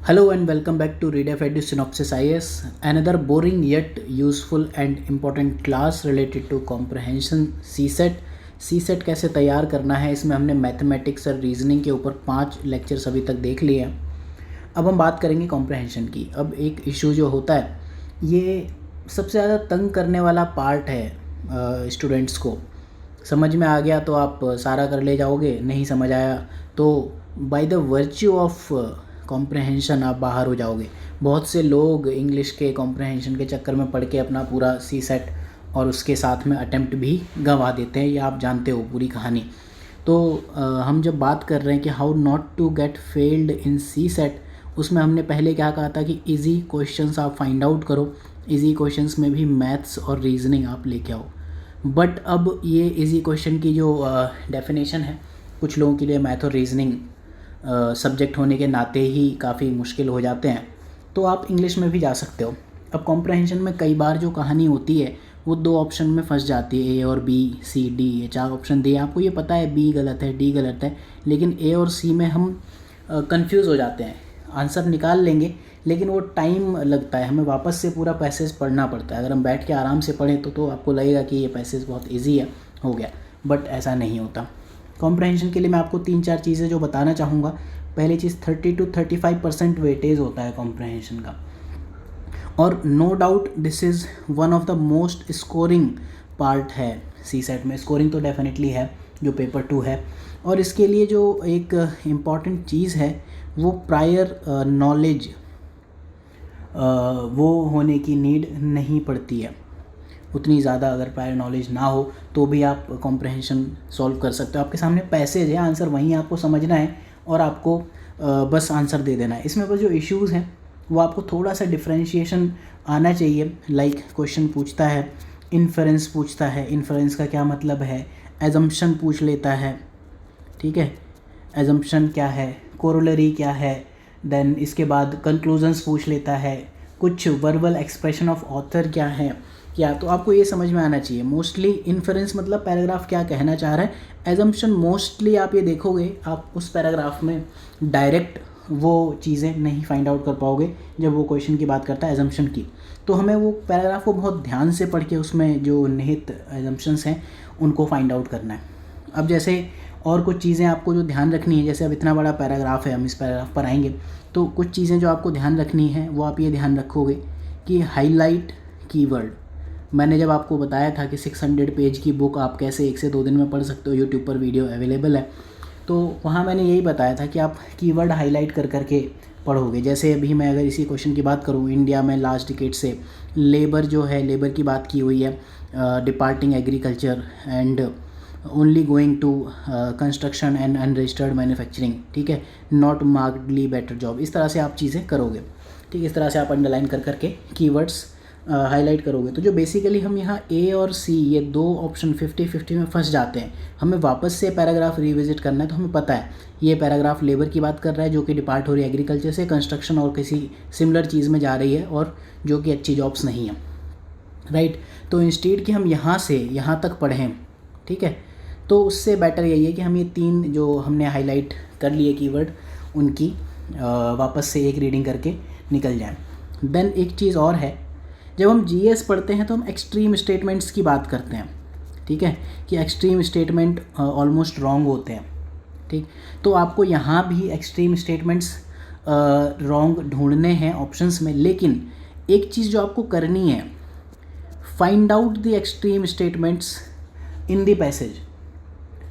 Hello and welcome back to Read Edu Synopsis IS, another boring yet useful and important class related to comprehension CSET. CSET कैसे तैयार करना है, इसमें हमने mathematics और reasoning के ऊपर 5 लेक्चर्स अभी तक देख लिए हैं। अब हम बात करेंगे कॉम्प्रहेंशन की। अब एक इशू जो होता है, ये सबसे ज़्यादा तंग करने वाला पार्ट है। स्टूडेंट्स को समझ में आ गया तो आप सारा कर ले जाओगे, नहीं समझ आया तो by the virtue of comprehension आप बाहर हो जाओगे। बहुत से लोग इंग्लिश के कॉम्प्रहेंशन के चक्कर में पढ़ के अपना पूरा CSET और उसके साथ में अटेम्प्ट भी गंवा देते हैं, या आप जानते हो पूरी कहानी। तो हम जब बात कर रहे हैं कि how not to get failed in CSET, उसमें हमने पहले क्या कहा था कि इजी क्वेश्चंस आप फाइंड आउट करो, इजी क्वेश्चंस में भी मैथ्स और रीजनिंग आप लेके आओ। बट अब ये इजी क्वेश्चन की जो डेफिनेशन है, कुछ लोगों के लिए मैथ और रीजनिंग सब्जेक्ट होने के नाते ही काफ़ी मुश्किल हो जाते हैं, तो आप इंग्लिश में भी जा सकते हो। अब कॉम्प्रहेंशन में कई बार जो कहानी होती है वो 2 ऑप्शन में फंस जाती है, A और B, C, D, ये 4 ऑप्शन दिए। आपको ये पता है B गलत है, D गलत है, लेकिन A और C में हम कंफ्यूज हो जाते हैं। आंसर निकाल लेंगे लेकिन वो टाइम लगता है, हमें वापस से पूरा पैसेज पढ़ना पड़ता है। अगर हम बैठ के आराम से पढ़ें तो आपको लगेगा कि ये पैसेज बहुत ईजी है, हो गया, बट ऐसा नहीं होता। कॉम्प्रहेंशन के लिए मैं आपको 3-4 चीज़ें जो बताना चाहूँगा। पहली चीज़ 30 to 35% वेटेज होता है कॉम्प्रहेंशन का, और no doubt this is one of the most scoring part है CSET में। स्कोरिंग तो डेफिनेटली है जो पेपर 2 है, और इसके लिए जो एक इम्पॉर्टेंट चीज़ है वो प्रायर नॉलेज वो होने की नीड नहीं पड़ती है उतनी ज़्यादा। अगर प्रायर नॉलेज ना हो तो भी आप कॉम्प्रहेंशन सॉल्व कर सकते हो। आपके सामने पैसेज है, आंसर वहीं आपको समझना है और आपको बस आंसर दे देना है। इसमें बस जो इश्यूज़ हैं वो आपको थोड़ा सा डिफ्रेंशिएशन आना चाहिए। लाइक क्वेश्चन पूछता है, इन्फरेंस पूछता है, इन्फरेंस का क्या मतलब है, एजम्पशन पूछ लेता है, ठीक है, एजम्पशन क्या है, कोरोलरी क्या है, देन इसके बाद कंक्लूजन्स पूछ लेता है, कुछ वर्बल एक्सप्रेशन ऑफ ऑथर क्या है, क्या, तो आपको ये समझ में आना चाहिए। मोस्टली इन्फरेंस मतलब पैराग्राफ क्या कहना चाह रहा है, एजम्पशन मोस्टली आप ये देखोगे आप उस पैराग्राफ में डायरेक्ट वो चीज़ें नहीं फाइंड आउट कर पाओगे जब वो क्वेश्चन की बात करता है एजम्पशन की। तो हमें वो पैराग्राफ को बहुत ध्यान से पढ़ के उसमें जो निहित एजम्पशंस हैं उनको फाइंड आउट करना है। अब जैसे और कुछ चीज़ें आपको जो ध्यान रखनी है, जैसे अब इतना बड़ा पैराग्राफ है, हम इस पैराग्राफ पर आएंगे, तो कुछ चीज़ें जो आपको ध्यान रखनी है वो आप ये ध्यान रखोगे कि हाईलाइट कीवर्ड। मैंने जब आपको बताया था कि 600 पेज की बुक आप कैसे 1 से 2 दिन में पढ़ सकते हो, यूट्यूब पर वीडियो अवेलेबल है, तो वहाँ मैंने यही बताया था कि आप कीवर्ड हाईलाइट कर करके पढ़ोगे। जैसे अभी मैं अगर इसी क्वेश्चन की बात करूँ, इंडिया में लास्ट डिकेड से लेबर जो है, लेबर की बात की हुई है, departing agriculture and only going to construction and unregistered manufacturing, ठीक है, नॉट मार्कडली बेटर जॉब। इस तरह से आप चीज़ें करोगे, ठीक, इस तरह से आप अंडरलाइन कर करके कीवर्ड्स हाईलाइट करोगे। तो जो बेसिकली हम यहाँ A और C ये 2 ऑप्शन 50-50 में फंस जाते हैं। हमें वापस से पैराग्राफ रिविजिट करना है, तो हमें पता है ये पैराग्राफ लेबर की बात कर रहा है जो कि डिपार्ट हो रही है एग्रीकल्चर से, कंस्ट्रक्शन और किसी सिमिलर चीज़ में जा रही है और जो कि अच्छी जॉब्स नहीं है, राइट। तो इंस्टेड कि हम यहाँ से यहाँ तक पढ़ें, ठीक है, तो उससे बेटर यही है कि हम ये 3 जो हमने हाईलाइट कर लिए कीवर्ड उनकी वापस से एक रीडिंग करके निकल जाएं। देन एक चीज़ और है, जब हम GS पढ़ते हैं तो हम एक्सट्रीम स्टेटमेंट्स की बात करते हैं, ठीक है, कि एक्सट्रीम स्टेटमेंट ऑलमोस्ट रॉन्ग होते हैं, ठीक। तो आपको यहाँ भी एक्सट्रीम स्टेटमेंट्स रॉन्ग ढूंढने हैं ऑप्शंस में, लेकिन एक चीज़ जो आपको करनी है, find out the extreme statements in the passage,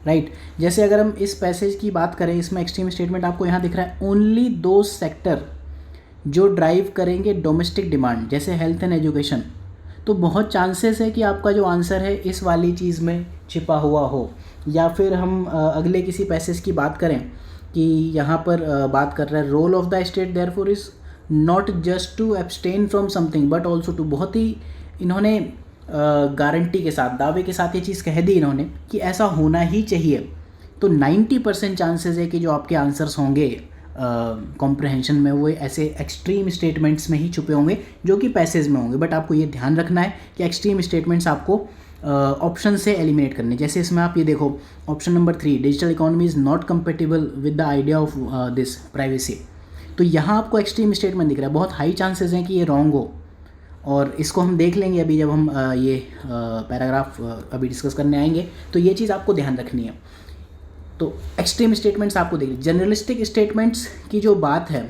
right. जैसे अगर हम इस पैसेज की बात करें, इसमें एक्सट्रीम स्टेटमेंट आपको यहाँ दिख रहा है, ओनली दो सेक्टर जो ड्राइव करेंगे डोमेस्टिक डिमांड, जैसे हेल्थ एंड एजुकेशन, तो बहुत चांसेस है कि आपका जो आंसर है इस वाली चीज़ में छिपा हुआ हो। या फिर हम अगले किसी पैसेज की बात करें कि यहाँ पर बात कर रहा है role of the state therefore is not just to abstain from something but also to, बहुत ही इन्होंने गारंटी के साथ, दावे के साथ ये चीज़ कह दी इन्होंने कि ऐसा होना ही चाहिए। तो 90% चांसेस है कि जो आपके आंसर्स होंगे कॉम्प्रहेंशन में वो ऐसे एक्सट्रीम स्टेटमेंट्स में ही छुपे होंगे जो कि पैसेज में होंगे। बट आपको ये ध्यान रखना है कि एक्सट्रीम स्टेटमेंट्स आपको ऑप्शन से एलिमिनेट करने। जैसे इसमें आप ये देखो, option number 3, digital economy is not compatible with the idea of this privacy, तो यहाँ आपको एक्सट्रीम स्टेटमेंट दिख रहा है, बहुत हाई चांसेस हैं कि ये रॉन्ग हो, और इसको हम देख लेंगे अभी जब हम ये पैराग्राफ अभी डिस्कस करने आएंगे, तो ये चीज़ आपको ध्यान रखनी है। तो एक्सट्रीम स्टेटमेंट्स आपको देख लीजिए। जनरलिस्टिक स्टेटमेंट्स की जो बात है,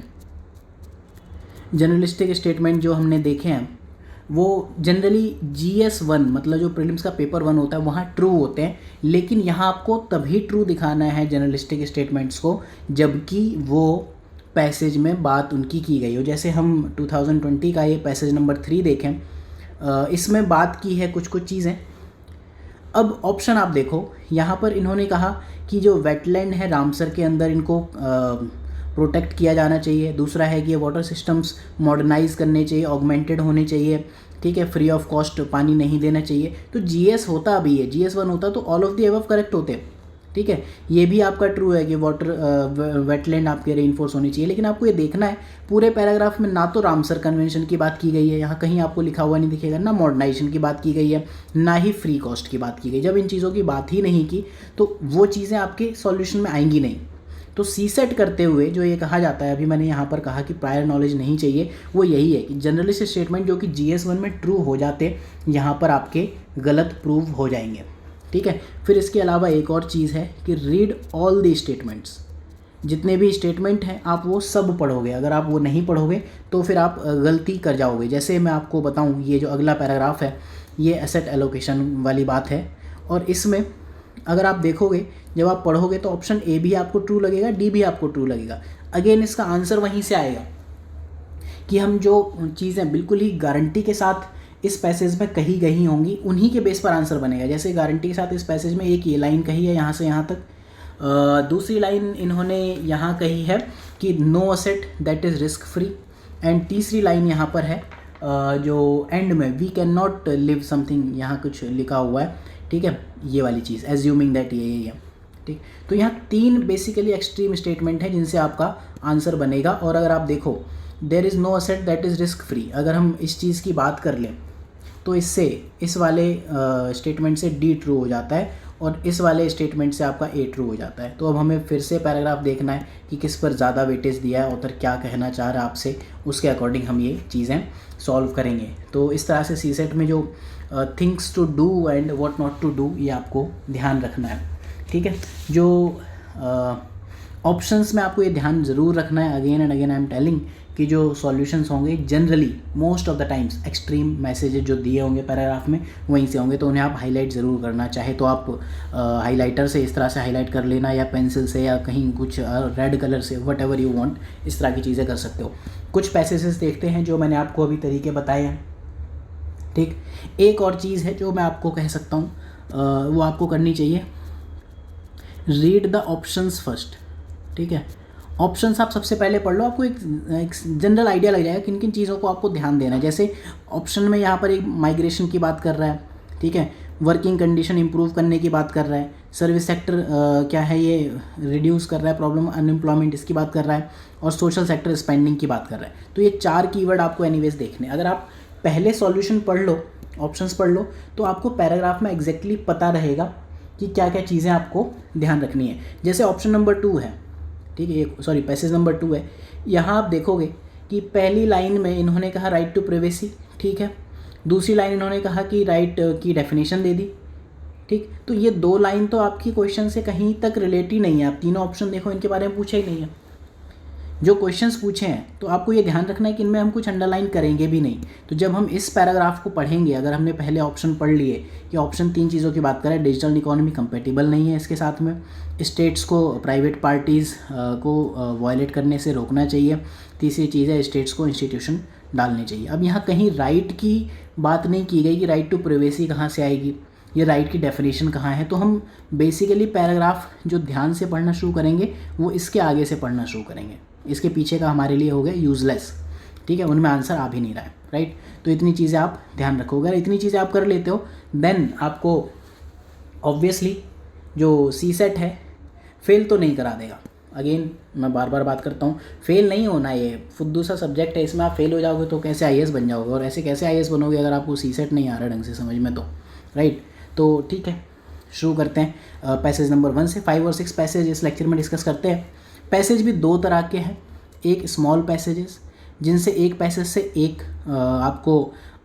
जनरलिस्टिक स्टेटमेंट जो हमने देखे हैं वो जनरली GS1 मतलब जो प्रीलिम्स का पेपर 1 होता है वहाँ ट्रू होते हैं, लेकिन यहाँ आपको तभी ट्रू दिखाना है जनरलिस्टिक स्टेटमेंट्स को जबकि वो पैसेज में बात उनकी की गई हो। जैसे हम 2020 का ये पैसेज नंबर 3 देखें, इसमें बात की है कुछ कुछ चीज़ें। अब ऑप्शन आप देखो, यहाँ पर इन्होंने कहा कि जो वेटलैंड है रामसर के अंदर इनको प्रोटेक्ट किया जाना चाहिए। दूसरा है कि ये वाटर सिस्टम्स मॉडर्नाइज करने चाहिए, ऑगमेंटेड होने चाहिए, ठीक है, फ्री ऑफ कॉस्ट पानी नहीं देना चाहिए। तो GS होता अभी है, GS1 होता तो all of the above correct होते, ठीक है। ये भी आपका ट्रू है कि वाटर वेटलैंड आपके रेनफोर्स होनी चाहिए, लेकिन आपको ये देखना है पूरे पैराग्राफ में ना तो रामसर कन्वेंशन की बात की गई है, यहाँ कहीं आपको लिखा हुआ नहीं दिखेगा, ना मॉडर्नाइजेशन की बात की गई है, ना ही फ्री कॉस्ट की बात की गई। जब इन चीज़ों की बात ही नहीं की तो वो चीज़ें आपके सॉल्यूशन में आएंगी नहीं। तो CSET करते हुए जो ये कहा जाता है, अभी मैंने यहाँ पर कहा कि प्रायर नॉलेज नहीं चाहिए, वो यही है कि जनरलिस्ट स्टेटमेंट जो कि GS1 में ट्रू हो जाते यहाँ पर आपके गलत प्रूव हो जाएंगे, ठीक है। फिर इसके अलावा एक और चीज़ है कि रीड ऑल दी स्टेटमेंट्स, जितने भी स्टेटमेंट हैं आप वो सब पढ़ोगे। अगर आप वो नहीं पढ़ोगे तो फिर आप गलती कर जाओगे। जैसे मैं आपको बताऊँ, ये जो अगला पैराग्राफ है ये एसेट एलोकेशन वाली बात है, और इसमें अगर आप देखोगे जब आप पढ़ोगे तो ऑप्शन A भी आपको ट्रू लगेगा, D भी आपको ट्रू लगेगा। अगेन इसका आंसर वहीं से आएगा कि हम जो चीज़ें बिल्कुल ही गारंटी के साथ इस पैसेज में कही गई होंगी उन्हीं के बेस पर आंसर बनेगा। जैसे गारंटी के साथ इस पैसेज में एक ये लाइन कही है यहाँ से यहाँ तक, दूसरी लाइन इन्होंने यहाँ कही है कि no asset that is risk free, and तीसरी लाइन यहाँ पर है जो एंड में we can not live something, यहाँ कुछ लिखा हुआ है, ठीक है, ये वाली चीज़ एज्यूमिंग दैट ये है, ठीक। तो यहाँ 3 बेसिकली एक्सट्रीम स्टेटमेंट है जिनसे आपका आंसर बनेगा। और अगर आप देखो there is no asset that is risk free, अगर हम इस चीज़ की बात कर लें तो इससे इस वाले स्टेटमेंट से D ट्रू हो जाता है और इस वाले स्टेटमेंट से आपका A ट्रू हो जाता है। तो अब हमें फिर से पैराग्राफ देखना है कि किस पर ज़्यादा वेटेज दिया है, ऑथर क्या कहना चाह रहा है आपसे, उसके अकॉर्डिंग हम ये चीज़ें सॉल्व करेंगे। तो इस तरह से CSET में जो things to do and what not to do ये आपको ध्यान रखना है, ठीक है। जो ऑप्शंस में आपको ये ध्यान ज़रूर रखना है, again and again I am telling कि जो सॉल्यूशंस होंगे generally most of the times extreme messages जो दिए होंगे पैराग्राफ में वहीं से होंगे, तो उन्हें आप हाईलाइट ज़रूर करना। चाहे तो आप हाईलाइटर से इस तरह से हाईलाइट कर लेना, या पेंसिल से, या कहीं कुछ रेड कलर से, वट एवर यू वांट, इस तरह की चीज़ें कर सकते हो। कुछ पैसेजेस देखते हैं जो मैंने आपको अभी तरीके बताए हैं, ठीक। एक और चीज़ है जो मैं आपको कह सकता हूँ, वो आपको करनी चाहिए, रीड द ऑप्शंस फर्स्ट, ठीक है। ऑप्शंस आप सबसे पहले पढ़ लो, आपको एक जनरल आइडिया लग जाएगा किन किन चीज़ों को आपको ध्यान देना है। जैसे ऑप्शन में यहाँ पर एक माइग्रेशन की बात कर रहा है, ठीक है, वर्किंग कंडीशन इंप्रूव करने की बात कर रहा है, सर्विस सेक्टर क्या है ये रिड्यूस कर रहा है प्रॉब्लम अनएम्प्लॉयमेंट इसकी बात कर रहा है, और सोशल सेक्टर स्पेंडिंग की बात कर रहा है। तो ये 4 कीवर्ड आपको एनीवेज देखने। अगर आप पहले सॉल्यूशन पढ़ लो, ऑप्शंस पढ़ लो, तो आपको पैराग्राफ में एग्जैक्टली पता रहेगा कि क्या क्या चीज़ें आपको ध्यान रखनी है। जैसे ऑप्शन नंबर 2 है, ठीक है, सॉरी पैसेज नंबर 2 है, यहाँ आप देखोगे कि पहली लाइन में इन्होंने कहा राइट टू प्राइवेसी, ठीक है, दूसरी लाइन इन्होंने कहा कि राइट की डेफिनेशन दे दी, ठीक। तो ये 2 लाइन तो आपकी क्वेश्चन से कहीं तक रिलेट ही नहीं है। आप तीनों ऑप्शन देखो, इनके बारे में पूछा ही नहीं है। जो क्वेश्चंस पूछे हैं तो आपको ये ध्यान रखना है कि इनमें हम कुछ अंडरलाइन करेंगे भी नहीं। तो जब हम इस पैराग्राफ को पढ़ेंगे, अगर हमने पहले ऑप्शन पढ़ लिए कि ऑप्शन 3 चीज़ों की बात करें, डिजिटल इकोनॉमी कंपेटिबल नहीं है इसके साथ में, स्टेट्स को प्राइवेट पार्टीज़ को वायलेट करने से रोकना चाहिए, तीसरी चीज़ है स्टेट्स को इंस्टीट्यूशन डालने चाहिए। अब यहाँ कहीं राइट की बात नहीं की गई कि राइट टू प्राइवेसी कहाँ से आएगी, ये राइट की डेफिनेशन कहाँ है। तो हम बेसिकली पैराग्राफ जो ध्यान से पढ़ना शुरू करेंगे वो इसके आगे से पढ़ना शुरू करेंगे, इसके पीछे का हमारे लिए हो गया यूज़लेस, ठीक है, उनमें आंसर आ भी नहीं रहा है, राइट। तो इतनी चीज़ें आप ध्यान रखोगे, अगर इतनी चीज़ें आप कर लेते हो देन आपको ऑब्वियसली जो CSET है फेल तो नहीं करा देगा। अगेन मैं बार बार बात करता हूँ, फेल नहीं होना, ये फुद्दू सा सब्जेक्ट है, इसमें आप फेल हो जाओगे तो कैसे IAS बन जाओगे, और ऐसे कैसे IAS बनोगे अगर आपको CSET नहीं आ रहा ढंग से समझ में, तो राइट। तो ठीक है, शुरू करते हैं पैसेज नंबर 1 से। 5 और 6 पैसेज इस लेक्चर में डिस्कस करते हैं। पैसेज भी 2 तरह के हैं, एक स्मॉल पैसेजेस जिनसे एक पैसेज से एक आपको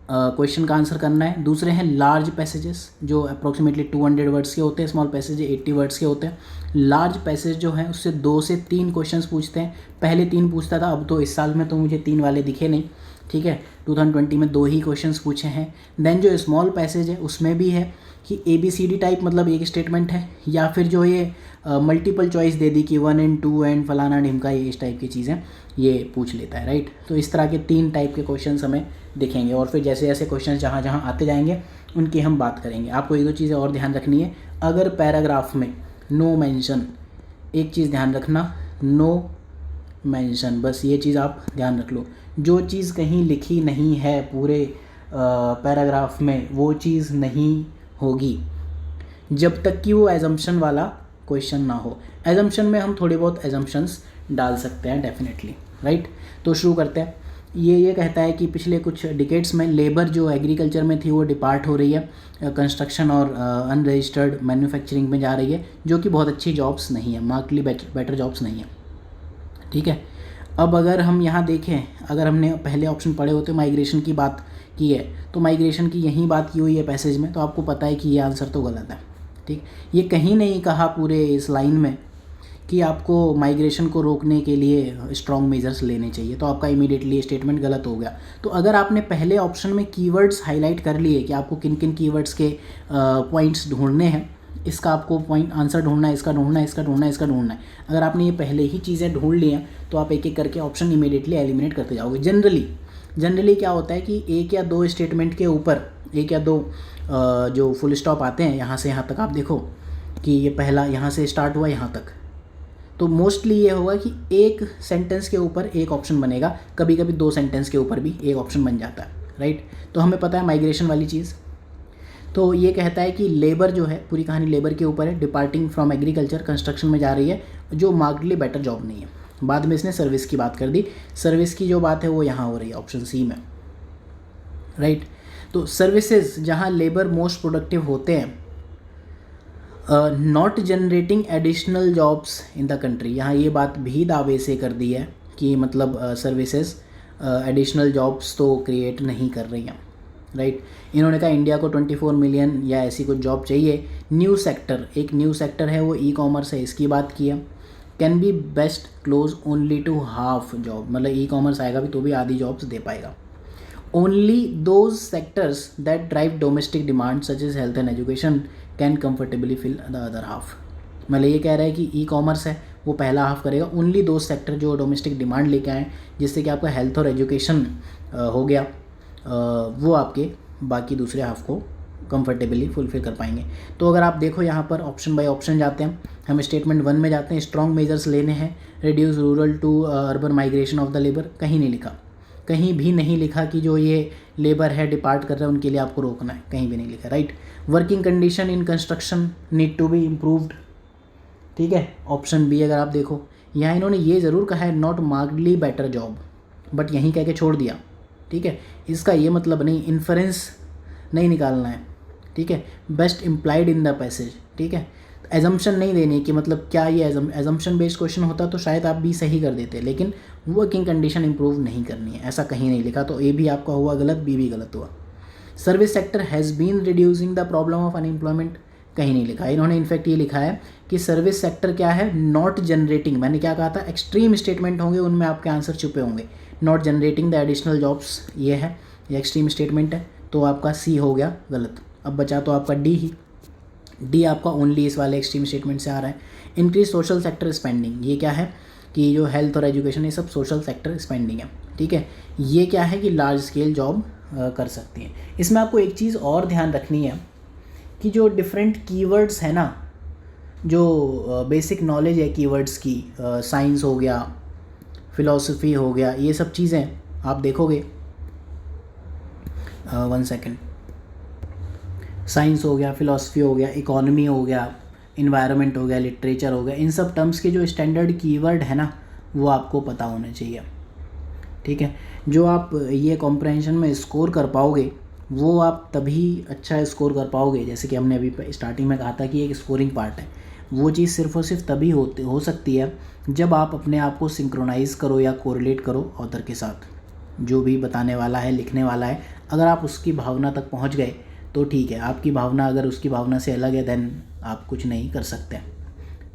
क्वेश्चन का आंसर करना है। दूसरे हैं लार्ज पैसेजेस जो अप्रोक्सीमेटली 200 वर्ड्स के होते हैं, स्मॉल पैसेज 80 वर्ड्स के होते हैं। लार्ज पैसेज जो है उससे 2 से 3 क्वेश्चंस पूछते हैं। पहले 3 पूछता था, अब तो इस साल में तो मुझे 3 वाले दिखे नहीं, ठीक है। 2020 में 2 ही क्वेश्चंस पूछे हैं। देन जो स्मॉल पैसेज है उसमें भी है कि ABCD टाइप, मतलब एक स्टेटमेंट है, या फिर जो ये मल्टीपल चॉइस दे दी कि 1 and 2 एंड फलाना ढिमका, ये इस टाइप की चीज़ें ये पूछ लेता है, राइट। तो इस तरह के 3 टाइप के क्वेश्चंस हमें दिखेंगे और फिर जैसे जैसे क्वेश्चंस जहाँ जहाँ आते जाएंगे उनकी हम बात करेंगे। आपको 1-2 चीज़ें और ध्यान रखनी है। अगर पैराग्राफ में नो मेंशन, एक चीज़ ध्यान रखना, नो मेंशन, बस ये चीज़ आप ध्यान रख लो। जो चीज़ कहीं लिखी नहीं है पूरे पैराग्राफ में वो चीज़ नहीं होगी जब तक कि वो एजम्पशन वाला क्वेश्चन ना हो। एजम्पशन में हम थोड़ी बहुत एजम्पशंस डाल सकते हैं डेफिनेटली, राइट। तो शुरू करते हैं। ये कहता है कि पिछले कुछ डिकेड्स में लेबर जो एग्रीकल्चर में थी वो डिपार्ट हो रही है, कंस्ट्रक्शन और अनरजिस्टर्ड मैन्युफैक्चरिंग में जा रही है, जो कि बहुत अच्छी जॉब्स नहीं है, मार्कली बेटर जॉब्स नहीं है, ठीक है। अब अगर हम यहाँ देखें, अगर हमने पहले ऑप्शन पढ़े होते माइग्रेशन की बात की है, तो माइग्रेशन की यहीं बात की हुई है पैसेज में, तो आपको पता है कि ये आंसर तो गलत है, ठीक। ये कहीं नहीं कहा पूरे इस लाइन में कि आपको माइग्रेशन को रोकने के लिए स्ट्रॉन्ग मेजर्स लेने चाहिए, तो आपका इमीडिएटली स्टेटमेंट गलत हो गया। तो अगर आपने पहले ऑप्शन में कीवर्ड्स हाईलाइट कर लिए कि आपको किन किन कीवर्ड्स के पॉइंट्स ढूंढने हैं, इसका आपको पॉइंट आंसर ढूंढना है, इसका ढूंढना है, इसका ढूंढना है, इसका ढूंढना है, अगर आपने ये पहले ही चीज़ें ढूंढ ली हैं तो आप एक एक करके ऑप्शन इमीडिएटली एलिमिनेट करते जाओगे। जनरली क्या होता है कि 1 या 2 स्टेटमेंट के ऊपर 1 या 2 जो फुल स्टॉप आते हैं, यहाँ से यहाँ तक आप देखो कि ये पहला यहाँ से स्टार्ट हुआ यहाँ तक, तो मोस्टली ये होगा कि एक सेंटेंस के ऊपर एक ऑप्शन बनेगा, कभी कभी 2 सेंटेंस के ऊपर भी एक ऑप्शन बन जाता है, राइट। तो हमें पता है माइग्रेशन वाली चीज़। तो ये कहता है कि लेबर जो है, पूरी कहानी लेबर के ऊपर है, डिपार्टिंग फ्रॉम एग्रीकल्चर, कंस्ट्रक्शन में जा रही है, जो मार्केटली बेटर जॉब नहीं है। बाद में इसने सर्विस की बात कर दी, सर्विस की जो बात है वो यहाँ हो रही है ऑप्शन सी में, राइट। तो सर्विसेज जहाँ लेबर मोस्ट प्रोडक्टिव होते हैं, not generating additional jobs in the country, यहाँ ये बात भी दावे से कर दी है कि मतलब सर्विसेज एडिशनल जॉब्स तो क्रिएट नहीं कर रही हैं, राइट। इन्होंने कहा इंडिया को 24 मिलियन या ऐसी कुछ जॉब चाहिए। न्यू सेक्टर, एक न्यू सेक्टर है वो ई-कॉमर्स है, इसकी बात की है। Can be best close only to half job, मतलब ई-कॉमर्स आएगा भी तो भी आधी जॉब्स दे पाएगा। Only those sectors that drive domestic demand such as health and education can comfortably fill the other half, मतलब ये कह रहा है कि ई-कॉमर्स है वो पहला हाफ करेगा। ओनली दो सेक्टर जो डोमेस्टिक डिमांड लेके आए, जिससे कि आपका हेल्थ और एजुकेशन हो गया, वो आपके बाकी दूसरे हाफ को कंफर्टेबली फुलफिल कर पाएंगे। तो अगर आप देखो यहाँ पर ऑप्शन बाय ऑप्शन जाते हैं, हम स्टेटमेंट 1 में जाते हैं, स्ट्रॉन्ग मेजर्स लेने हैं, reduce rural to urban migration of the labour, कहीं नहीं लिखा, कहीं भी नहीं लिखा कि जो ये लेबर है डिपार्ट कर रहा है उनके लिए आपको रोकना है, कहीं भी नहीं लिखा, right. Working condition in construction need to be improved, ठीक है। ऑप्शन बी अगर आप देखो, यहाँ इन्होंने ये ज़रूर कहा है not markedly better job, but यहीं कह के छोड़ दिया, ठीक है। इसका ये मतलब नहीं, इन्फरेंस नहीं निकालना है, ठीक है। Best implied in the passage, ठीक है। एजम्पशन नहीं देनी कि मतलब क्या ये एजम्पशन बेस्ड क्वेश्चन होता तो शायद आप भी सही कर देते, लेकिन वर्किंग कंडीशन इंप्रूव नहीं करनी है, ऐसा कहीं नहीं लिखा। तो ए भी आपका हुआ गलत, बी भी गलत हुआ। Service sector has been reducing the problem of unemployment, कहीं नहीं लिखा। इन्होंने इनफैक्ट ये लिखा है कि सर्विस सेक्टर क्या है, नॉट जनरेटिंग, मैंने क्या कहा था, एक्सट्रीम स्टेटमेंट होंगे उनमें आपके आंसर छुपे होंगे। Not generating the additional jobs ये है, ये एक्सट्रीम स्टेटमेंट है, तो आपका सी हो गया गलत। अब बचा तो आपका डी ही, डी आपका ओनली इस वाले एक्सट्रीम स्टेटमेंट से आ रहा है। इंक्रीज सोशल सेक्टर स्पेंडिंग, ये क्या है कि जो हेल्थ और एजुकेशन ये सब सोशल सेक्टर स्पेंडिंग है, ठीक है। ये क्या है कि लार्ज स्केल जॉब कर सकती हैं। इसमें आपको एक चीज़ और ध्यान रखनी है कि जो डिफरेंट कीवर्ड्स है ना, जो बेसिक नॉलेज है कीवर्ड्स की, साइंस हो गया, फिलॉसफी हो गया, ये सब चीज़ें आप देखोगे, 1 सेकेंड, साइंस हो गया, फिलॉसफी हो गया, इकोनॉमी हो गया, इन्वायरमेंट हो गया, लिटरेचर हो गया, इन सब टर्म्स के जो स्टैंडर्ड कीवर्ड है ना वो आपको पता होने चाहिए, ठीक है। जो आप ये कॉम्प्रहेंशन में स्कोर कर पाओगे वो आप तभी अच्छा स्कोर कर पाओगे, जैसे कि हमने अभी स्टार्टिंग में कहा था कि एक स्कोरिंग पार्ट है। वो चीज़ सिर्फ और सिर्फ तभी हो सकती है जब आप अपने आप को सिंक्रोनाइज़ करो या कोरिलेट करो ऑथर के साथ। जो भी बताने वाला है, लिखने वाला है, अगर आप उसकी भावना तक पहुंच गए तो ठीक है। आपकी भावना अगर उसकी भावना से अलग है देन आप कुछ नहीं कर सकते,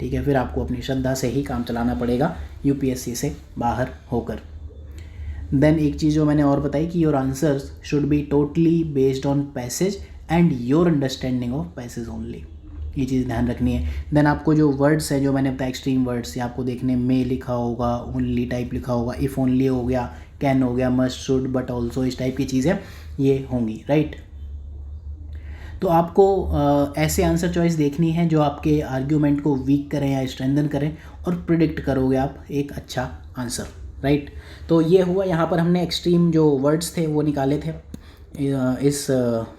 ठीक है। फिर आपको अपनी श्रद्धा से ही काम चलाना पड़ेगा यूपीएससी से बाहर होकर। देन एक चीज़ जो मैंने और बताई कि your answers should be totally based on passage and your understanding of passage only, ये चीज़ ध्यान रखनी है। देन आपको जो वर्ड्स हैं जो मैंने बताया एक्सट्रीम वर्ड्स, या आपको देखने में लिखा होगा, ओनली टाइप लिखा होगा, इफ़ ओनली हो गया, कैन हो गया, मस्ट, शुड, बट ऑल्सो, इस टाइप की चीज़ें ये होंगी, राइट। तो आपको ऐसे आंसर चॉइस देखनी है जो आपके आर्ग्यूमेंट को वीक करें या स्ट्रेंथन करें, और प्रिडिक्ट करोगे आप एक अच्छा आंसर, राइट। तो ये हुआ, यहाँ पर हमने एक्सट्रीम जो वर्ड्स थे वो निकाले थे। इस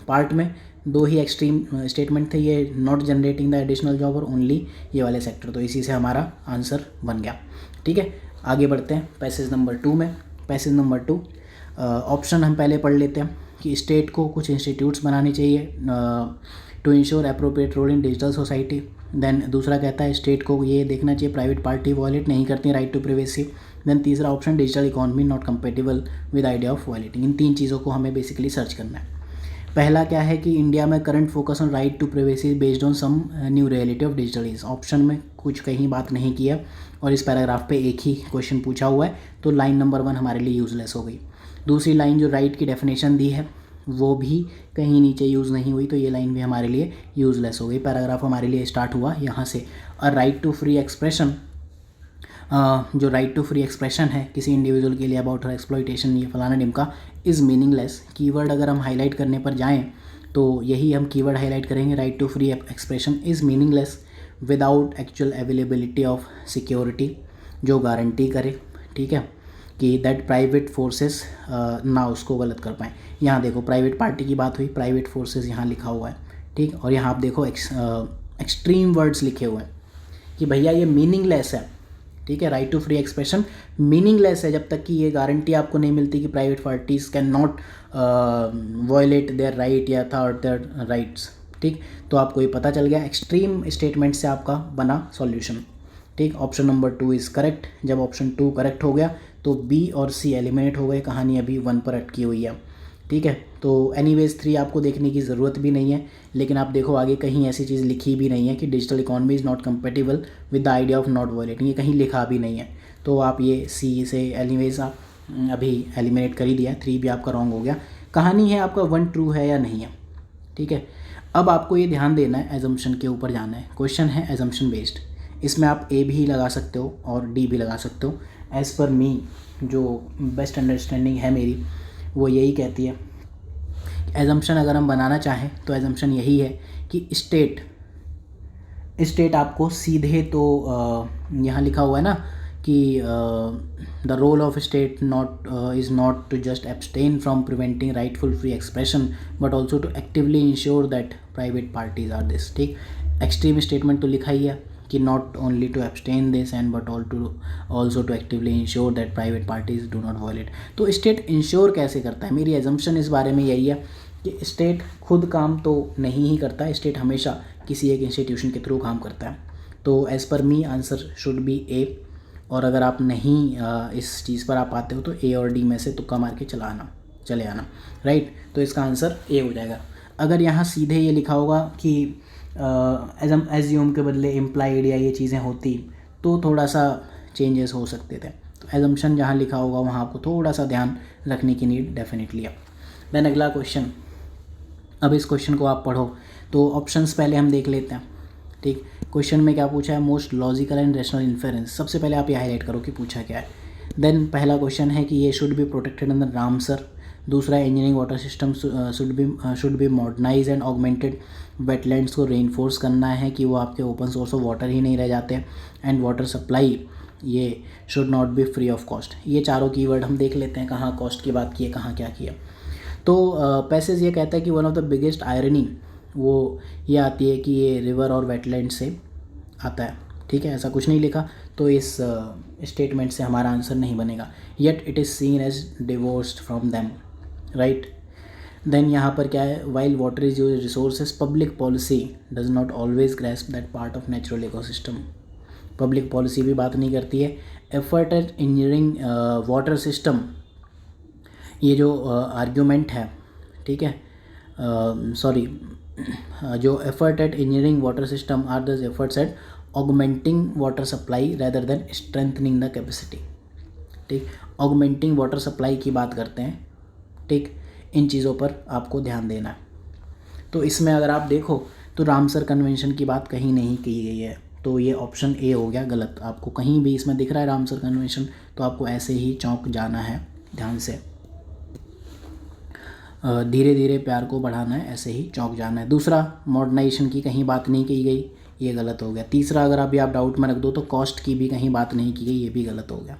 पार्ट में 2 ही एक्सट्रीम स्टेटमेंट थे, ये not generating the additional job और ओनली ये वाले सेक्टर, तो इसी से हमारा आंसर बन गया, ठीक है। आगे बढ़ते हैं पैसेज नंबर 2 में। पैसेज नंबर 2 ऑप्शन हम पहले पढ़ लेते हैं कि स्टेट को कुछ इंस्टीट्यूट्स बनाने चाहिए to ensure appropriate role in digital society. Then दूसरा कहता है स्टेट को ये देखना चाहिए प्राइवेट पार्टी वॉयलेट नहीं करती राइट टू प्राइवेसी। देन तीसरा option digital economy not compatible with idea of violating. इन 3 चीज़ों को हमें बेसिकली सर्च करना है। पहला क्या है कि इंडिया में current focus on right to privacy based on some new reality of digital age. Option में कुछ कहीं बात नहीं की है और इस पैराग्राफ पे एक ही क्वेश्चन पूछा हुआ है, तो लाइन नंबर 1 हमारे लिए यूजलेस हो गई। दूसरी लाइन जो राइट की डेफिनेशन दी है वो भी कहीं नीचे यूज़ नहीं हुई, तो ये लाइन भी हमारे लिए यूजलेस हो गई। पैराग्राफ हमारे लिए स्टार्ट हुआ यहाँ से, a right to free expression, जो राइट टू फ्री एक्सप्रेशन है किसी इंडिविजुअल के लिए अबाउट हर एक्सप्लॉइटेशन, ये फलाना ढिमका, इज़ मीनिंगलेस। कीवर्ड अगर हम हाईलाइट करने पर जाएं तो यही हम कीवर्ड हाईलाइट करेंगे, right to free expression is meaningless without actual availability of security, जो गारंटी करे, ठीक है, कि दैट प्राइवेट फोर्सेस ना उसको गलत कर पाएँ। यहाँ देखो प्राइवेट पार्टी की बात हुई, प्राइवेट फोर्सेस यहाँ लिखा हुआ है, ठीक। और यहाँ आप देखो एक्सट्रीम वर्ड्स लिखे हुए हैं कि भैया ये मीनिंगलेस है, ठीक है। Right to free expression meaningless है जब तक कि ये गारंटी आपको नहीं मिलती कि private parties can not violate their right या थर्ड देयर राइट्स, ठीक। तो आपको ये पता चल गया, एक्सट्रीम स्टेटमेंट से आपका बना सॉल्यूशन, ठीक। Option number 2 is correct. जब ऑप्शन 2 करेक्ट हो गया तो बी और सी एलिमिनेट हो गए, कहानी अभी 1 पर अटकी हुई है, ठीक है। तो एनीवेज 3 आपको देखने की ज़रूरत भी नहीं है, लेकिन आप देखो आगे कहीं ऐसी चीज़ लिखी भी नहीं है कि digital economy is not compatible with the idea of not violating, ये कहीं लिखा भी नहीं है। तो आप ये सी से एनीवेज आप अभी एलिमिनेट कर ही दिया, 3 भी आपका रॉन्ग हो गया। कहानी है आपका 1 ट्रू है या नहीं है, ठीक है। अब आपको ये ध्यान देना है, एजम्पशन के ऊपर जाना है। क्वेश्चन है एजम्पशन बेस्ड, इसमें आप ए भी लगा सकते हो और डी भी लगा सकते हो। एज़ पर मी जो बेस्ट अंडरस्टैंडिंग है मेरी वो यही कहती है, एजम्पशन अगर हम बनाना चाहें तो एजम्पशन यही है कि स्टेट आपको सीधे तो यहाँ लिखा हुआ है ना कि the role of state not is not to just abstain from preventing rightful free expression but also to actively ensure that private parties are this, ठीक। एक्सट्रीम स्टेटमेंट तो लिखा ही है कि not only to abstain this and but also to actively ensure that private parties do not violate. तो state ensure कैसे करता है, मेरी एजम्पशन इस बारे में यही है कि स्टेट खुद काम तो नहीं ही करता है, स्टेट हमेशा किसी एक इंस्टीट्यूशन के थ्रू काम करता है। तो as per me answer should be A, और अगर आप नहीं इस चीज़ पर आप आते हो तो ए और डी में से तुक्का मार के चले आना, राइट। तो इसका आंसर ए हो जाएगा। अगर यहाँ सीधे ये लिखा होगा कि एज्यूम के बदले इम्प्लाइड या ये चीज़ें होती तो थोड़ा सा चेंजेस हो सकते थे। तो एजम्पशन जहाँ लिखा होगा वहाँ आपको थोड़ा सा ध्यान रखने की नीड डेफिनेटली है। देन अगला क्वेश्चन, अब इस क्वेश्चन को आप पढ़ो तो ऑप्शंस पहले हम देख लेते हैं, ठीक। क्वेश्चन में क्या पूछा है, most logical and rational inference, सबसे पहले आप ये हाईलाइट करो कि पूछा क्या है। देन पहला क्वेश्चन है कि ये should be protected under Ramsar. दूसरा engineering water system should be modernise and augmented, wetlands को रेनफोर्स करना है कि वो आपके ओपन सोर्स ऑफ वाटर ही नहीं रह जाते, एंड वाटर सप्लाई ये should not be free of cost. ये चारों कीवर्ड हम देख लेते हैं, कहाँ कॉस्ट की बात की है, कहाँ क्या किया। तो पैसेज ये कहता है कि one of the biggest irony वो ये आती है कि ये रिवर और वेटलैंड से आता है, ठीक है। ऐसा कुछ नहीं लिखा तो इस स्टेटमेंट से हमारा आंसर नहीं बनेगा। Yet it is seen as divorced from them, right. Then यहाँ पर क्या है, while water is use resources, public policy does not always grasp that part of natural ecosystem. Public policy भी बात नहीं करती है। Effort at engineering water system, ये जो आर्ग्यूमेंट है, ठीक है, सॉरी, जो effort at engineering water system are the efforts at augmenting water supply rather than strengthening the capacity. ठीक, ऑगमेंटिंग वाटर सप्लाई की बात करते हैं। ठीक, इन चीज़ों पर आपको ध्यान देना है। तो इसमें अगर आप देखो तो रामसर कन्वेंशन की बात कहीं नहीं की गई है, तो ये ऑप्शन ए हो गया गलत। आपको कहीं भी इसमें दिख रहा है रामसर कन्वेंशन तो आपको ऐसे ही चौंक जाना है, ध्यान से, धीरे धीरे प्यार को बढ़ाना है, ऐसे ही चौंक जाना है। दूसरा, मॉडर्नाइजेशन की कहीं बात नहीं की गई, ये गलत हो गया। तीसरा, अगर अभी आप डाउट में रख दो तो कॉस्ट की भी कहीं बात नहीं की गई, ये भी गलत हो गया।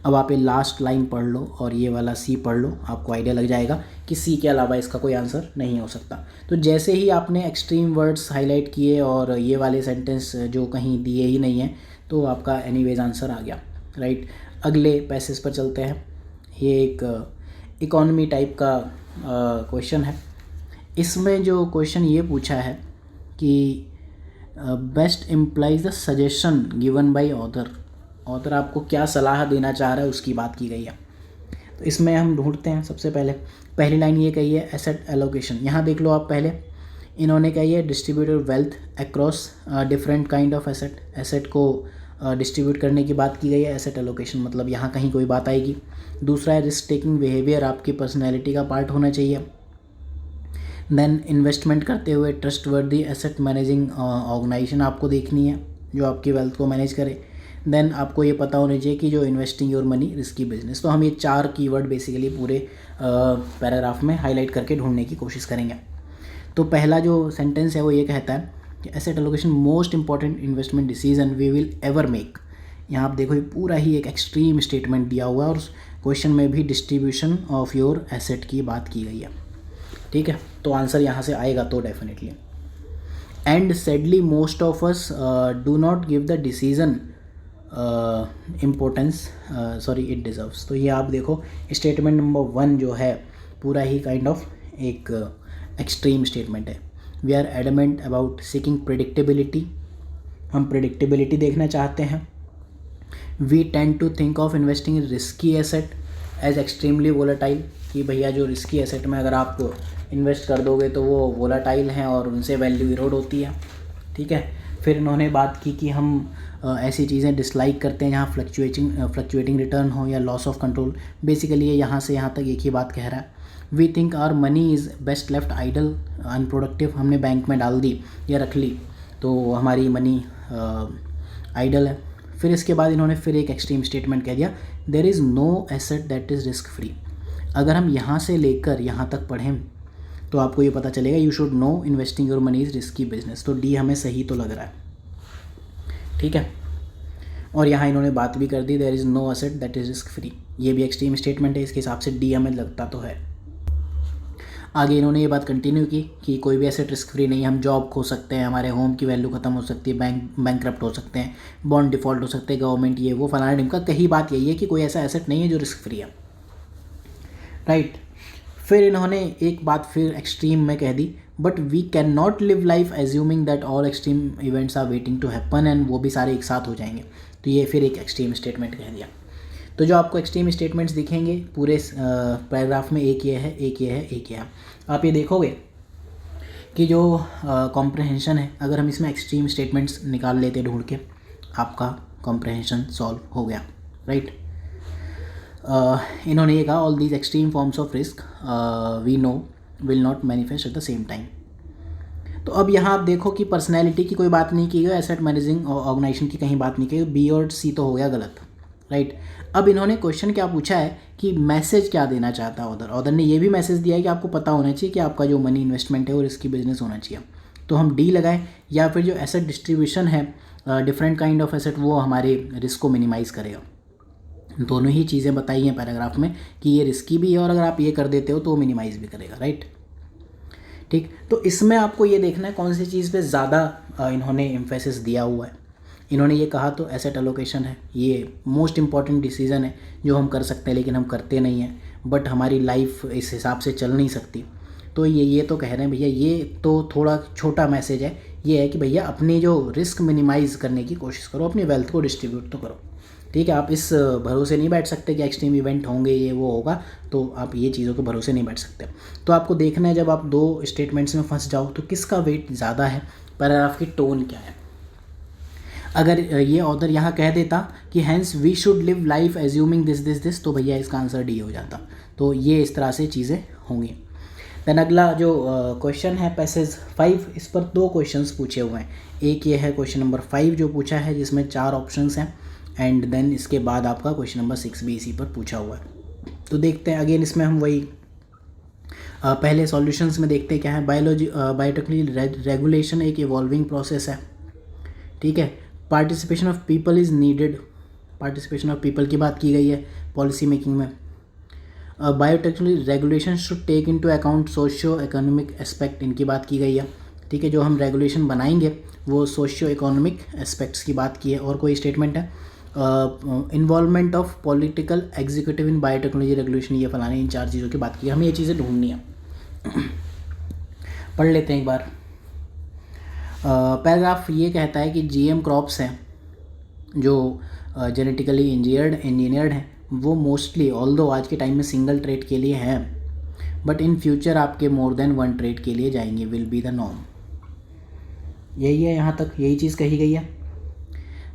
अब आप ये लास्ट लाइन पढ़ लो और ये वाला सी पढ़ लो, आपको आइडिया लग जाएगा कि सी के अलावा इसका कोई आंसर नहीं हो सकता। तो जैसे ही आपने एक्सट्रीम वर्ड्स हाईलाइट किए और ये वाले सेंटेंस जो कहीं दिए ही नहीं हैं, तो आपका एनीवेज आंसर आ गया, राइट। अगले पैसेज पर चलते हैं। ये एक इकोनॉमी टाइप का क्वेश्चन है। इसमें जो क्वेश्चन ये पूछा है कि best implies the suggestion given by author, author आपको क्या सलाह देना चाह रहा है उसकी बात की गई है। तो इसमें हम ढूंढते हैं। सबसे पहली लाइन ये कही है एसेट एलोकेशन। यहाँ देख लो आप, पहले इन्होंने कही है distributed wealth across different kind of asset, asset को डिस्ट्रीब्यूट करने की बात की गई है। एसेट एलोकेशन मतलब यहाँ कहीं कोई बात आएगी। दूसरा है रिस्क टेकिंग बिहेवियर, आपकी पर्सनैलिटी का पार्ट होना चाहिए। देन इन्वेस्टमेंट करते हुए ट्रस्टवर्दी एसेट मैनेजिंग ऑर्गेनाइजेशन आपको देखनी है जो आपकी वेल्थ को मैनेज करे। देन आपको ये पता होना चाहिए कि जो investing your money risky business. तो हम ये 4 कीवर्ड बेसिकली पूरे पैराग्राफ में हाईलाइट करके ढूंढने की कोशिश करेंगे। तो पहला जो सेंटेंस है वो ये कहता है कि asset allocation most important investment decision we will ever make. यहाँ आप देखो ये पूरा ही एक एक्सट्रीम स्टेटमेंट दिया हुआ है और क्वेश्चन में भी डिस्ट्रीब्यूशन ऑफ योर एसेट की बात की गई है, ठीक है। तो आंसर यहाँ से आएगा तो definitely. And sadly most of us do not give the decision importance sorry it deserves. तो ये आप देखो स्टेटमेंट नंबर 1 जो है पूरा ही काइंड ऑफ एक एक्सट्रीम स्टेटमेंट है। We are adamant about seeking predictability, हम प्रिडिक्टेबिलिटी देखना चाहते हैं। We tend to think of investing in risky asset as extremely volatile, कि भैया जो रिस्की एसेट में अगर आप इन्वेस्ट कर दोगे तो वो वोलेटाइल हैं और उनसे वैल्यू इरोड होती है, ठीक है। फिर इन्होंने बात की कि हम ऐसी चीज़ें डिसलाइक करते हैं जहाँ फ्लक्चुएटिंग रिटर्न हो या लॉस ऑफ कंट्रोल। बेसिकली ये यहाँ से यहाँ तक एक ही बात कह रहा है। We think our money is best left idle unproductive, हमने बैंक में डाल दी या रख ली तो हमारी मनी आइडल है। फिर इसके बाद इन्होंने फिर एक एक्सट्रीम स्टेटमेंट कह दिया, there is no asset that is risk free. अगर हम यहाँ से लेकर यहाँ तक पढ़ें तो आपको ये पता चलेगा you should know investing your money is risky business. तो डी हमें सही तो लग रहा है, ठीक है। और यहाँ इन्होंने बात भी कर दी there is no asset that is risk free, ये भी एक्सट्रीम स्टेटमेंट है, इसके हिसाब से डी हमें लगता तो है। आगे इन्होंने ये बात कंटिन्यू की कि कोई भी एसेट रिस्क फ्री नहीं है, हम जॉब खो सकते हैं, हमारे होम की वैल्यू खत्म हो सकती है, बैंकक्रप्ट हो सकते हैं, बॉन्ड डिफ़ॉल्ट हो सकते हैं, गवर्नमेंट ये वो फलाना ढिमका। कही बात यही है कि कोई ऐसा एसेट नहीं है जो रिस्क फ्री है, राइट। फिर इन्होंने एक बात फिर एक्सट्रीम में कह दी, but we can not live life assuming that all extreme events are waiting to happen, and वो भी सारे एक साथ हो जाएंगे। तो ये फिर एक एक्सट्रीम स्टेटमेंट कह दिया। तो जो आपको एक्सट्रीम स्टेटमेंट्स दिखेंगे पूरे पैराग्राफ में, एक ये है, एक ये है, एक ये है। आप ये देखोगे कि जो कॉम्प्रहेंशन है, अगर हम इसमें एक्सट्रीम स्टेटमेंट्स निकाल लेते ढूंढ के, आपका कॉम्प्रहेंशन सॉल्व हो गया, राइट। इन्होंने ये कहा all these extreme forms of risk we know will not manifest at the same time. तो अब यहाँ आप देखो कि पर्सनैलिटी की कोई बात नहीं की गई, एसेट मैनेजिंग ऑर्गेनाइजेशन की कहीं बात नहीं की गई, बी और सी तो हो गया गलत, राइट। अब इन्होंने क्वेश्चन क्या पूछा है कि मैसेज क्या देना चाहता है ऑथर ने ये भी मैसेज दिया है कि आपको पता होना चाहिए कि आपका जो मनी इन्वेस्टमेंट है वो रिस्की बिजनेस होना चाहिए। तो हम डी लगाएं, या फिर जो एसेट डिस्ट्रीब्यूशन है डिफरेंट काइंड ऑफ एसेट वो हमारे रिस्क को मिनिमाइज़ करेगा। दोनों ही चीज़ें बताई हैं पैराग्राफ में कि ये रिस्की भी है और अगर आप ये कर देते हो तो वो मिनिमाइज़ भी करेगा, राइट, ठीक। तो इसमें आपको ये देखना है कौन सी चीज़ पे ज़्यादा इन्होंने एम्फेसिस दिया हुआ है। इन्होंने ये कहा तो एसेट एलोकेशन है, ये मोस्ट इंपॉर्टेंट डिसीजन है जो हम कर सकते हैं लेकिन हम करते नहीं हैं, बट हमारी लाइफ इस हिसाब से चल नहीं सकती। तो ये तो कह रहे हैं भैया, ये तो थोड़ा छोटा मैसेज है, ये है कि भैया अपनी जो रिस्क मिनिमाइज़ करने की कोशिश करो, अपनी वेल्थ को डिस्ट्रीब्यूट तो करो। ठीक है, आप इस भरोसे नहीं बैठ सकते कि एक्सट्रीम इवेंट होंगे, ये वो होगा, तो आप ये चीज़ों के भरोसे नहीं बैठ सकते। तो आपको देखना है जब आप दो स्टेटमेंट्स में फंस जाओ तो किसका वेट ज़्यादा है, पैराग्राफ की टोन क्या है। अगर ये ऑथर यहाँ कह देता कि hence we should live life assuming this, तो भैया इसका आंसर डी हो जाता। तो ये इस तरह से चीज़ें होंगी। देन अगला जो क्वेश्चन है पैसेज 5, इस पर 2 क्वेश्चंस पूछे हुए हैं। एक ये है क्वेश्चन नंबर 5 जो पूछा है, जिसमें 4 ऑप्शंस हैं, एंड देन इसके बाद आपका क्वेश्चन नंबर 6 भी इसी पर पूछा हुआ है। तो देखते हैं, अगेन इसमें हम वही पहले सॉल्यूशंस में देखते हैं क्या है। बायोटेक्नोलॉजी रेगुलेशन एक इवॉल्विंग प्रोसेस है। ठीक है, participation of people is needed, participation of people की बात की गई है पॉलिसी मेकिंग में। Biotechnology regulation should take into account socio economic aspect, इनकी बात की गई है। ठीक है, जो हम रेगुलेशन बनाएंगे वो सोशियो इकोनॉमिक एस्पेक्ट्स की बात की है। और कोई स्टेटमेंट है involvement of political executive in biotechnology regulation, ये फलाने इन 4 चीज़ों की बात की है। हमें ये चीज़ें ढूंढनी है। पढ़ लेते हैं एक बार। पैराग्राफ ये कहता है कि जीएम क्रॉप्स हैं जो जेनेटिकली इंजीनियर्ड हैं, वो मोस्टली ऑल्दो आज के टाइम में सिंगल ट्रेड के लिए हैं, बट इन फ्यूचर आपके मोर देन 1 ट्रेड के लिए जाएंगे, विल बी द नॉर्म। यही है, यहाँ तक यही चीज़ कही गई है।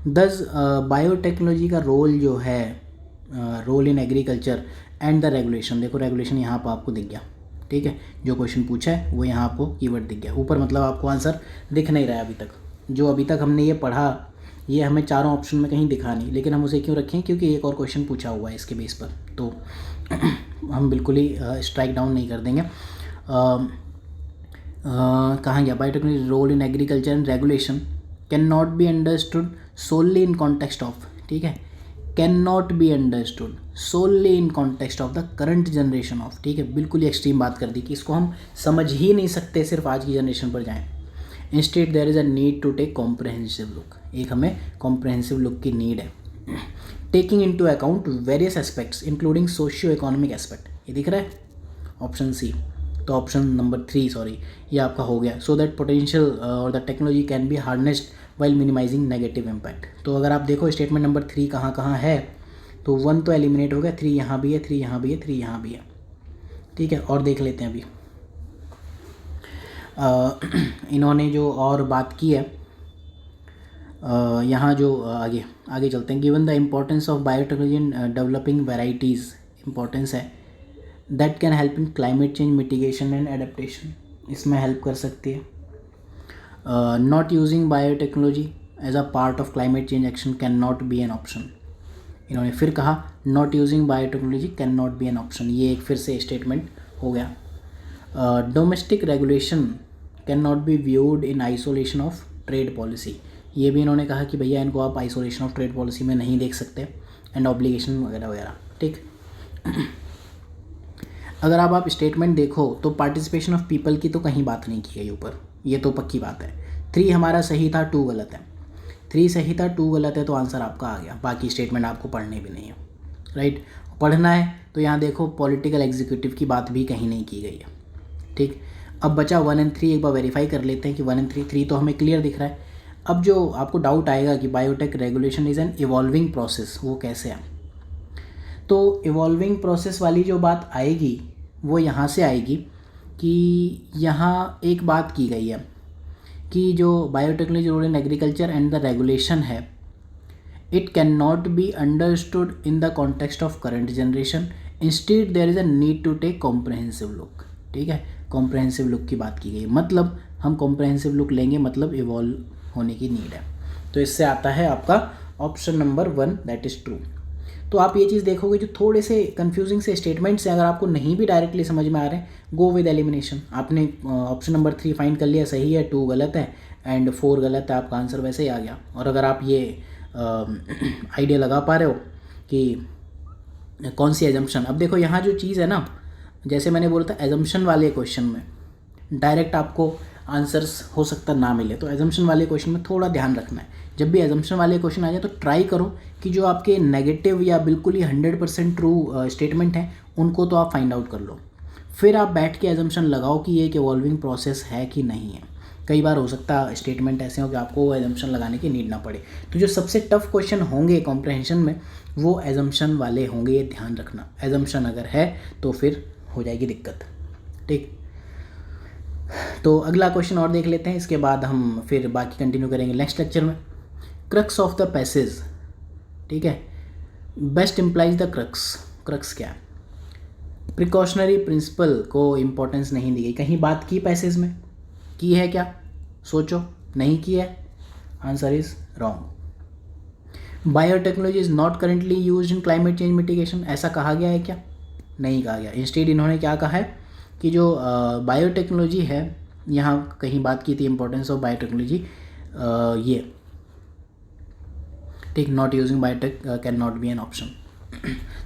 दस बायोटेक्नोलॉजी का रोल जो है, role in agriculture and the regulation, देखो रेगुलेशन यहाँ पर आपको दिख गया। ठीक है, जो क्वेश्चन पूछा है वो यहाँ आपको कीवर्ड दिख गया ऊपर, मतलब आपको आंसर दिख नहीं रहा है अभी तक। जो अभी तक हमने ये पढ़ा, ये हमें चारों ऑप्शन में कहीं दिखा नहीं, लेकिन हम उसे क्यों रखें, क्योंकि एक और क्वेश्चन पूछा हुआ है इसके बेस पर, तो हम बिल्कुल ही स्ट्राइक डाउन नहीं कर देंगे। कहाँ गया, biotechnology role in agriculture and regulation can not be understood solely in context of, ठीक है, can not be understood solely in context of the current generation of. ठीक है, बिल्कुल ही एक्सट्रीम बात कर दी कि इसको हम समझ ही नहीं सकते सिर्फ आज की जनरेशन पर जाएं। Instead there is a need to take comprehensive look, एक हमें कॉम्प्रहेंसिव लुक की नीड है। Taking into account various aspects including socio economic aspect, ये दिख रहा है ऑप्शन सी। तो ऑप्शन नंबर 3 सॉरी ये आपका हो गया। सो दैट पोटेंशियल और the technology can be harnessed while minimising negative impact. तो अगर आप देखो स्टेटमेंट नंबर 3 कहाँ कहाँ है, तो 1 तो एलिमिनेट हो गया, 3 यहाँ भी है, 3 यहाँ भी है, 3 यहाँ भी है। ठीक है, और देख लेते हैं अभी इन्होंने जो और बात की है यहाँ जो आगे चलते हैं। Given the importance of biotechnology in developing varieties, importance है, that can help in climate change mitigation and adaptation, इसमें हेल्प कर सकती है। Not using biotechnology as a part of climate change action can not be an option. इन्होंने फिर कहा not using biotechnology can not be an option, ये एक फिर से स्टेटमेंट हो गया। Domestic regulation can not be viewed in isolation of trade policy, ये भी इन्होंने कहा कि भैया इनको आप आइसोलेशन ऑफ ट्रेड पॉलिसी में नहीं देख सकते, एंड ऑब्लिगेशन वगैरह वगैरह। ठीक, अगर आप स्टेटमेंट देखो तो पार्टिसिपेशन ऑफ पीपल की तो कहीं बात नहीं की गई ऊपर, ये तो पक्की बात है। 3 हमारा सही था, 2 गलत है। 3 सही था, 2 गलत है, तो आंसर आपका आ गया। बाकी स्टेटमेंट आपको पढ़ने भी नहीं है, राइट। पढ़ना है तो यहाँ देखो पॉलिटिकल एग्जीक्यूटिव की बात भी कहीं नहीं की गई है। ठीक, अब बचा 1 और 3, एक बार वेरीफाई कर लेते हैं कि 1 और 3 तो हमें क्लियर दिख रहा है। अब जो आपको डाउट आएगा कि biotech regulation is an evolving process, वो कैसे है, तो इवॉल्विंग प्रोसेस वाली जो बात आएगी वो यहाँ से आएगी कि यहाँ एक बात की गई है कि जो biotechnology role in agriculture and the regulation है, it can not be understood in the context of current generation, instead there is a need to take comprehensive look. ठीक है, कॉम्प्रहेंसिव लुक की बात की गई, मतलब हम कॉम्प्रहेंसिव लुक लेंगे, मतलब इवॉल्व होने की नीड है। तो इससे आता है आपका option number 1, that is true. तो आप ये चीज़ देखोगे जो थोड़े से कंफ्यूजिंग से स्टेटमेंट्स हैं, अगर आपको नहीं भी डायरेक्टली समझ में आ रहे हैं, गो विद एलिमिनेशन। आपने ऑप्शन नंबर 3 फाइंड कर लिया, सही है, 2 गलत है एंड 4 गलत है, आपका आंसर वैसे ही आ गया। और अगर आप ये आइडिया लगा पा रहे हो कि कौन सी एजम्पशन, अब देखो यहाँ जो चीज़ है ना, जैसे मैंने बोला था एजम्पशन वाले क्वेश्चन में डायरेक्ट आपको आंसर्स हो सकता ना मिले, तो एजम्पशन वाले क्वेश्चन में थोड़ा ध्यान रखना है। जब भी एजम्पशन वाले क्वेश्चन आ जाए तो ट्राई करो कि जो आपके नेगेटिव या बिल्कुल ही 100% ट्रू स्टेटमेंट हैं उनको तो आप फाइंड आउट कर लो। फिर आप बैठ के एजम्पशन लगाओ कि ये एक इवॉल्विंग प्रोसेस है कि नहीं है। कई बार हो सकता है स्टेटमेंट ऐसे हो कि आपको वो एजम्पशन लगाने की नीड ना पड़े। तो जो सबसे टफ क्वेश्चन होंगे कॉम्प्रहेंशन में वो एजम्पशन वाले होंगे, ये ध्यान रखना। एजम्पशन अगर है तो फिर हो जाएगी दिक्कत। ठीक, तो अगला क्वेश्चन और देख लेते हैं, इसके बाद हम फिर बाकी कंटिन्यू करेंगे नेक्स्ट लेक्चर में। क्रक्स ऑफ द पैसेज, ठीक है, best implies the crux. Crux क्या है? प्रिकॉशनरी प्रिंसिपल को इम्पोर्टेंस नहीं दी गई। कहीं बात की पैसेज में? की है क्या? सोचो, नहीं की है, answer is wrong. Biotechnology is not currently use in climate change mitigation, ऐसा कहा गया है क्या? नहीं कहा गया। इंस्टेड इन्होंने क्या कहा है कि जो बायोटेक्नोलॉजी है, यहाँ कहीं बात की थी इंपॉर्टेंस ऑफ बायोटेक्नोलॉजी, ये ठीक, not using biotech can not be an option.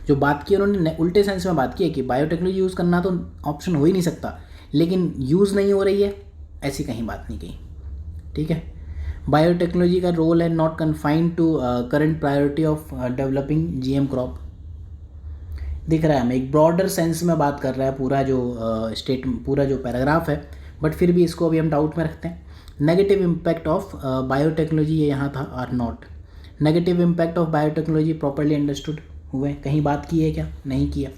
जो बात की उन्होंने उल्टे सेंस में बात की है कि बायोटेक्नोलॉजी यूज़ करना तो ऑप्शन हो ही नहीं सकता, लेकिन यूज़ नहीं हो रही है, ऐसी कहीं बात नहीं कही। ठीक है, बायोटेक्नोलॉजी का रोल है not confined to current priority of developing GM crop. दिख रहा है हमें एक ब्रॉडर सेंस में बात कर रहा है पूरा जो पूरा जो पैराग्राफ है, बट फिर भी इसको अभी हम डाउट में रखते हैं। नेगेटिव इम्पैक्ट ऑफ बायोटेक्नोलॉजी, ये यहाँ था are not. Negative impact of biotechnology properly understood हुए, कहीं बात की है क्या? नहीं किया।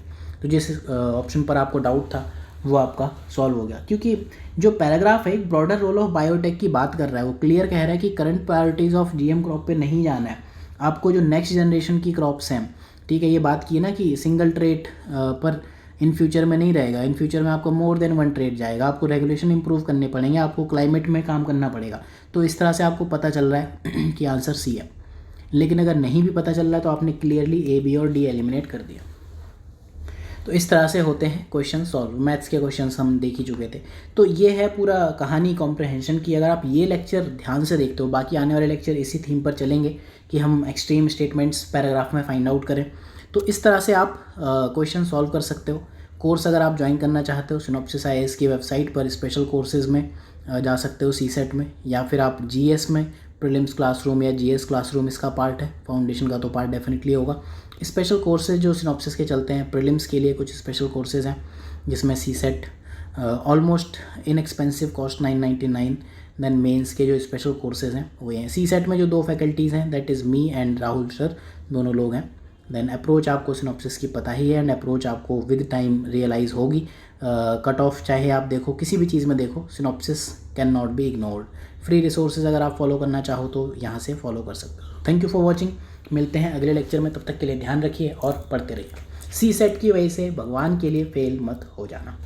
तो जिस ऑप्शन पर आपको डाउट था वो आपका सॉल्व हो गया, क्योंकि जो पैराग्राफ है एक ब्रॉडर रोल ऑफ बायोटेक की बात कर रहा है। वो क्लियर कह रहा है कि current priorities of GM crop पे नहीं जाना है, आपको जो नेक्स्ट जनरेशन की क्रॉप्स हैं, ठीक है, ये बात की है ना कि सिंगल ट्रेट पर इन फ्यूचर में नहीं रहेगा। इन फ्यूचर में आपको मोर देन वन ट्रेट जाएगा, आपको रेगुलेशन इंप्रूव करने पड़ेंगे, आपको क्लाइमेट में काम करना पड़ेगा। तो इस तरह से आपको पता चल रहा है कि आंसर सी है। लेकिन अगर नहीं भी पता चल रहा है तो आपने क्लियरली ए, बी और डी एलिमिनेट कर दिया। तो इस तरह से होते हैं क्वेश्चन सॉल्व। मैथ्स के क्वेश्चंस हम देख ही चुके थे। तो ये है पूरा कहानी कॉम्प्रहेंशन की। अगर आप ये लेक्चर ध्यान से देखते हो, बाकी आने वाले लेक्चर इसी थीम पर चलेंगे कि हम एक्सट्रीम स्टेटमेंट्स पैराग्राफ में फाइंड आउट करें। तो इस तरह से आप क्वेश्चन सॉल्व कर सकते हो। कोर्स अगर आप ज्वाइन करना चाहते हो सिनॉप्सिस IAS की वेबसाइट पर स्पेशल कोर्सेज में जा सकते हो, CSET में, या फिर आप GS में प्रीलिम्स क्लासरूम या GS क्लासरूम इसका पार्ट है, फाउंडेशन का तो पार्ट डेफिनेटली होगा। स्पेशल कोर्सेज जो सिनॉप्सिस के चलते हैं, प्रीलिम्स के लिए कुछ स्पेशल कोर्सेज हैं जिसमें CSET almost inexpensive cost 999। Then mains के जो स्पेशल कोर्सेज हैं वो हैं। CSET में जो 2 फैकल्टीज़ हैं, that is me and Rahul sir, दोनों लोग हैं। देन अप्रोच आपको सिनॉप्सिस की पता ही है, एंड अप्रोच आपको विद टाइम रियलाइज़ होगी। कट ऑफ चाहे आप देखो, किसी भी चीज़ में देखो, synopsis can not be ignored. Free resources अगर आप फॉलो करना चाहो तो यहाँ से फॉलो कर सकते हो। Thank you for watching. मिलते हैं अगले लेक्चर में, तब तक के लिए ध्यान रखिए और पढ़ते रहिए। CSET की वजह से भगवान के लिए फेल मत हो जाना।